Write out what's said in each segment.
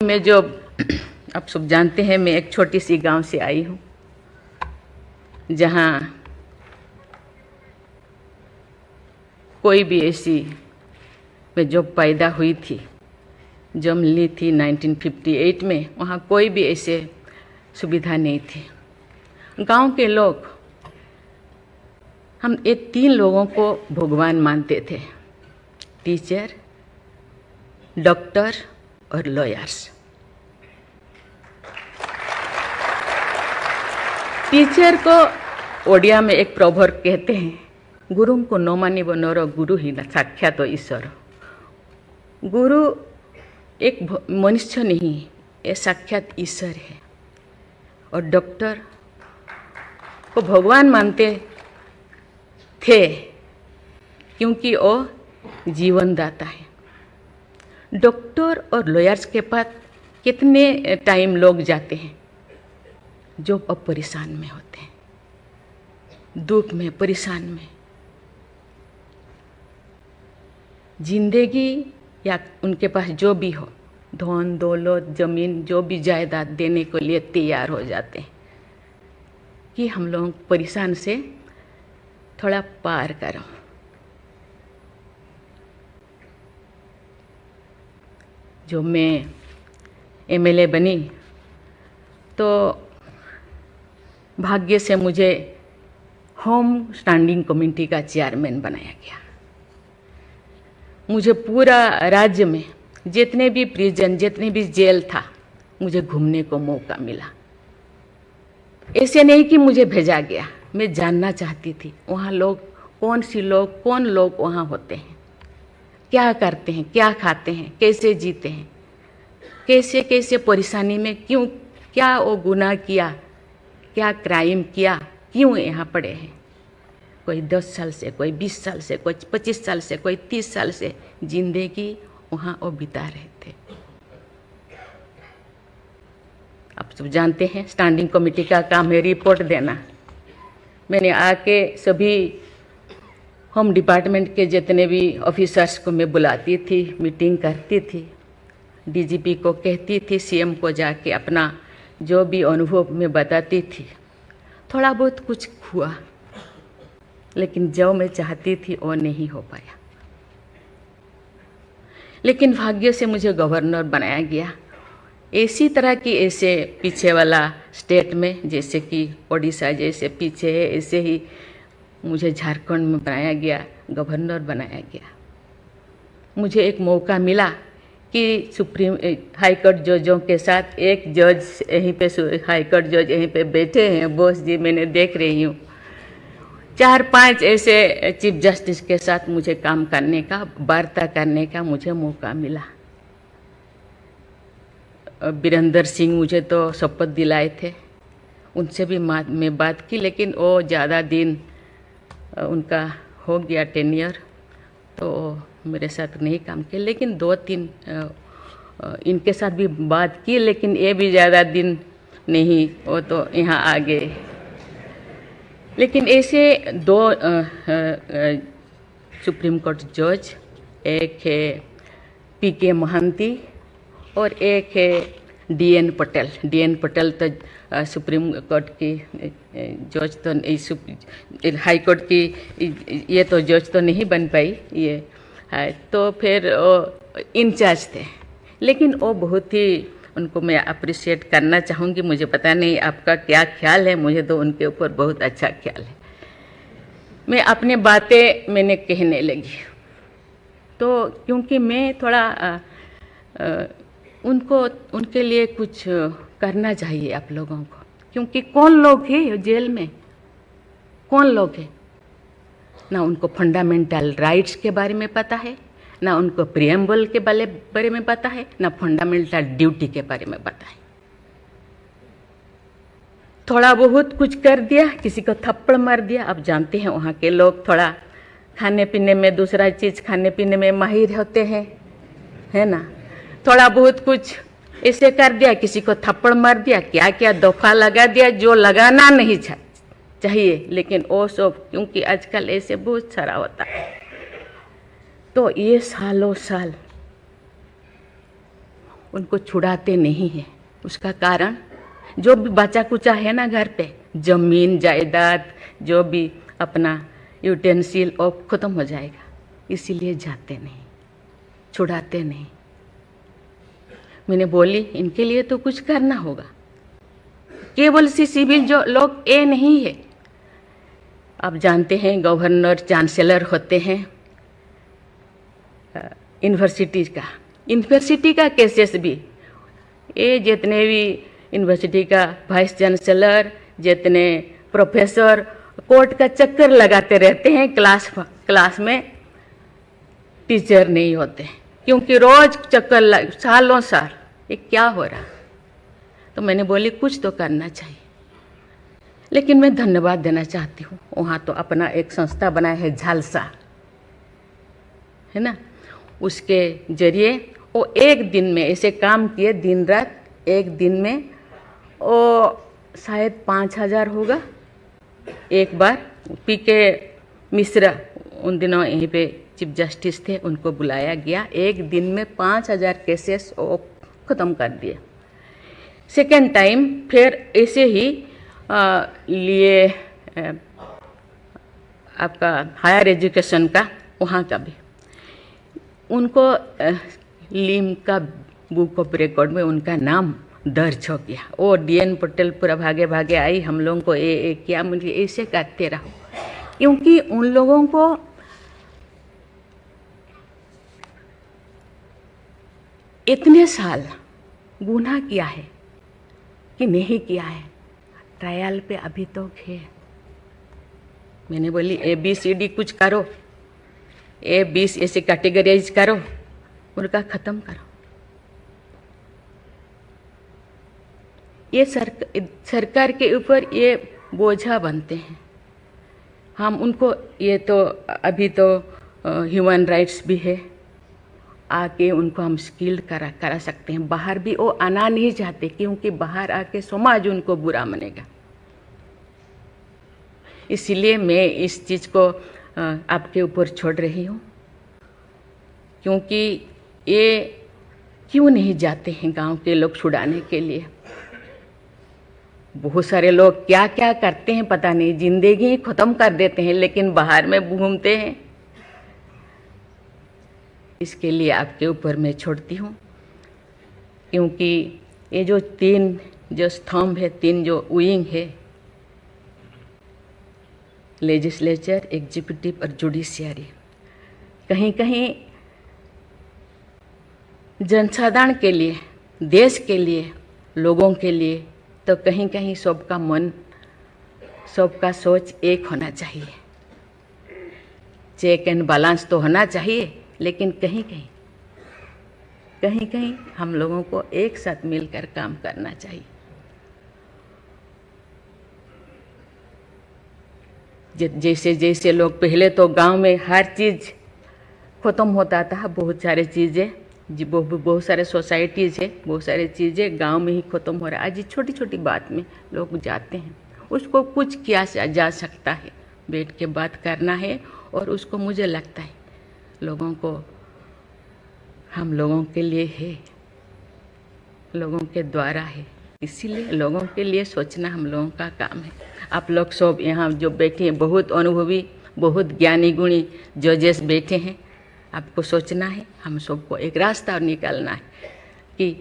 मैं जो आप सब जानते हैं, मैं एक छोटी सी गांव से आई हूँ जहाँ कोई भी ऐसी, मैं जब पैदा हुई थी, जन्म ली थी 1958 में, वहाँ कोई भी ऐसे सुविधा नहीं थी। गांव के लोग, हम ये 3 लोगों को भगवान मानते थे, टीचर, डॉक्टर और लॉयर्स। टीचर को ओडिया में एक प्रोवर्ब कहते हैं, गुरुं को नो मानिबो नरो गुरु ही न साक्षात ईश्वर। गुरु एक मनुष्य नहीं, ये साक्षात ईश्वर है। और डॉक्टर को भगवान मानते थे क्योंकि वो जीवन दाता है। डॉक्टर और लॉयर्स के पास कितने टाइम लोग जाते हैं जो अब परेशान में होते हैं, दुख में, परेशान में। जिंदगी या उनके पास जो भी हो, धन दौलत, जमीन, जो भी जायदाद देने के लिए तैयार हो जाते हैं कि हम लोग परेशान से थोड़ा पार करो। जो मैं एमएलए बनी तो भाग्य से मुझे होम स्टैंडिंग कमेटी का चेयरमैन बनाया गया। मुझे पूरा राज्य में जितने भी प्रिजन, जितने भी जेल था, मुझे घूमने को मौका मिला। ऐसे नहीं कि मुझे भेजा गया, मैं जानना चाहती थी वहाँ लोग कौन लोग वहाँ होते हैं, क्या करते हैं, क्या खाते हैं, कैसे जीते हैं, कैसे कैसे परेशानी में, क्यों, क्या वो गुनाह किया, क्या क्राइम किया, क्यों यहाँ पड़े हैं। कोई 10 साल से, कोई 20 साल से, कोई 25 साल से, कोई 30 साल से जिंदगी वहाँ वो बिता रहे थे। आप सब जानते हैं स्टैंडिंग कमेटी का काम है रिपोर्ट देना। मैंने आके सभी होम डिपार्टमेंट के जितने भी ऑफिसर्स को मैं बुलाती थी, मीटिंग करती थी, डीजीपी को कहती थी, सीएम को जाके अपना जो भी अनुभव मैं बताती थी। थोड़ा बहुत कुछ हुआ, लेकिन जो मैं चाहती थी वो नहीं हो पाया। लेकिन भाग्य से मुझे गवर्नर बनाया गया। इसी तरह की, ऐसे पीछे वाला स्टेट में, जैसे कि ओडिशा जैसे पीछे है, ऐसे ही मुझे झारखंड में बनाया गया, गवर्नर बनाया गया। मुझे एक मौका मिला कि सुप्रीम हाई कोर्ट जजों के साथ एक जज यहीं पे, हाई कोर्ट जज यहीं पे बैठे हैं, बॉस जी, मैंने देख रही हूँ। 4-5 ऐसे चीफ जस्टिस के साथ मुझे काम करने का, वार्ता करने का मुझे मौका मिला। वीरेंद्र सिंह मुझे तो शपथ दिलाए थे, उनसे भी मैं बात की, लेकिन वो ज़्यादा दिन उनका हो गया टेन्योर, तो मेरे साथ नहीं काम किया। लेकिन 2-3 इनके साथ भी बात की, लेकिन ये भी ज़्यादा दिन नहीं, वो तो यहाँ आ गए। लेकिन ऐसे 2 सुप्रीम कोर्ट जज, एक है पीके महांती और एक है डीएन पटेल। डीएन पटेल तो सुप्रीम कोर्ट की जज तो, हाई कोर्ट की ये तो जज तो नहीं बन पाई ये है, तो फिर वो इंचार्ज थे। लेकिन वो बहुत ही, उनको मैं अप्रिशिएट करना चाहूँगी। मुझे पता नहीं आपका क्या ख्याल है, मुझे तो उनके ऊपर बहुत अच्छा ख्याल है। मैं अपने बातें मैंने कहने लगी, तो क्योंकि मैं थोड़ा उनके लिए कुछ करना चाहिए आप लोगों को, क्योंकि कौन लोग हैं जेल में, कौन लोग हैं, ना उनको फंडामेंटल राइट्स के बारे में पता है, ना उनको प्रिएम्बल के बारे में पता है, ना फंडामेंटल ड्यूटी के बारे में पता है। थोड़ा बहुत कुछ कर दिया, किसी को थप्पड़ मार दिया। आप जानते हैं वहाँ के लोग थोड़ा खाने पीने में, दूसरा चीज़ खाने पीने में माहिर होते हैं, है ना। थोड़ा बहुत कुछ ऐसे कर दिया, किसी को थप्पड़ मार दिया, क्या क्या दफा लगा दिया जो लगाना नहीं चाहिए। लेकिन वो सब, क्योंकि आजकल ऐसे बहुत सारा होता है, तो ये सालों साल उनको छुड़ाते नहीं हैं। उसका कारण जो भी बचा कुचा है ना घर पे, जमीन जायदाद जो भी अपना यूटेंसिल और ख़त्म हो जाएगा, इसीलिए जाते नहीं, छुड़ाते नहीं। मैंने बोली इनके लिए तो कुछ करना होगा। केवल सी सिविल जो लोग ये नहीं है, आप जानते हैं गवर्नर चांसलर होते हैं यूनिवर्सिटी का केसेस भी, ये जितने भी यूनिवर्सिटी का वाइस चांसलर, जितने प्रोफेसर कोर्ट का चक्कर लगाते रहते हैं, क्लास में टीचर नहीं होते, क्योंकि रोज चक्कर सालों साल, ये क्या हो रहा। तो मैंने बोली कुछ तो करना चाहिए। लेकिन मैं धन्यवाद देना चाहती हूँ, वहाँ तो अपना एक संस्था बनाया है झालसा, है ना, उसके जरिए वो एक दिन में ऐसे काम किए, दिन रात, एक दिन में वो शायद 5,000 होगा। एक बार पीके मिश्रा उन दिनों यहीं पे चीफ जस्टिस थे, उनको बुलाया गया, एक दिन में 5,000 केसेस वो ख़त्म कर दिए। सेकेंड टाइम फिर ऐसे ही लिए आपका हायर एजुकेशन का, वहाँ का भी उनको लीम का बुक ऑफ रिकॉर्ड में उनका नाम दर्ज हो गया। वो DN पटेल पूरा भागे भागे आई, हम लोगों को ये किया, मुझे ऐसे करते रहो, क्योंकि उन लोगों को इतने साल गुनाह किया है कि नहीं किया है, ट्रायल पे अभी तो है। मैंने बोली ABCD कुछ करो, A20 ऐसे कैटेगराइज करो, उनका ख़त्म करो। ये सरकार के ऊपर ये बोझा बनते हैं। हम उनको, ये तो अभी तो ह्यूमन राइट्स भी है, आके उनको हम स्किल्ड करा सकते हैं। बाहर भी वो आना नहीं चाहते, क्योंकि बाहर आके समाज उनको बुरा मानेगा। इसीलिए मैं इस चीज़ को आपके ऊपर छोड़ रही हूँ, क्योंकि ये क्यों नहीं जाते हैं गांव के लोग छुड़ाने के लिए। बहुत सारे लोग क्या क्या करते हैं पता नहीं, जिंदगी ही ख़त्म कर देते हैं, लेकिन बाहर में घूमते हैं। इसके लिए आपके ऊपर मैं छोड़ती हूँ, क्योंकि ये जो 3 जो स्तंभ है, 3 जो विंग है, लेजिस्लेचर, एग्जीक्यूटिव और जुडिशियरी, कहीं कहीं जनसाधारण के लिए, देश के लिए, लोगों के लिए, तो कहीं कहीं सबका मन, सबका सोच एक होना चाहिए। चेक एंड बैलेंस तो होना चाहिए, लेकिन कहीं कहीं हम लोगों को एक साथ मिलकर काम करना चाहिए। जैसे जैसे लोग, पहले तो गांव में हर चीज़ ख़त्म होता था, बहुत सारे चीज़ें जी, बहुत सारे सोसाइटीज़ है, बहुत सारी चीज़ें गांव में ही ख़त्म हो रहा है। आज छोटी छोटी बात में लोग जाते हैं, उसको कुछ किया जा सकता है, बैठ के बात करना है। और उसको मुझे लगता है लोगों को, हम लोगों के लिए है, लोगों के द्वारा है, इसीलिए लोगों के लिए सोचना हम लोगों का काम है। आप लोग सब यहाँ जो बैठे हैं, बहुत अनुभवी, बहुत ज्ञानी गुणी जजेस बैठे हैं, आपको सोचना है, हम सबको एक रास्ता निकालना है। कि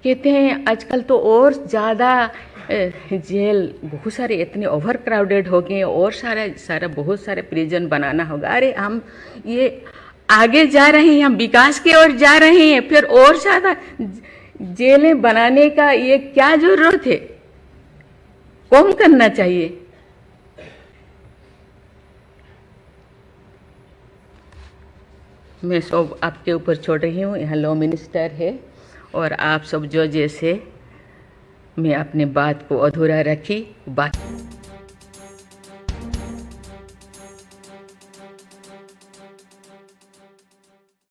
कहते हैं आजकल तो और ज़्यादा जेल, बहुत सारे इतने ओवर क्राउडेड हो गए, और सारा बहुत सारे प्रिजन बनाना होगा। अरे हम ये आगे जा रहे हैं, हम विकास की ओर जा रहे हैं, फिर और ज़्यादा जेलें बनाने का ये क्या जरूरत है? कम करना चाहिए। मैं सब आपके ऊपर छोड़ रही हूँ। यहाँ लॉ मिनिस्टर है और आप सब जो जैसे, मैं अपनी बात को अधूरा रखी बात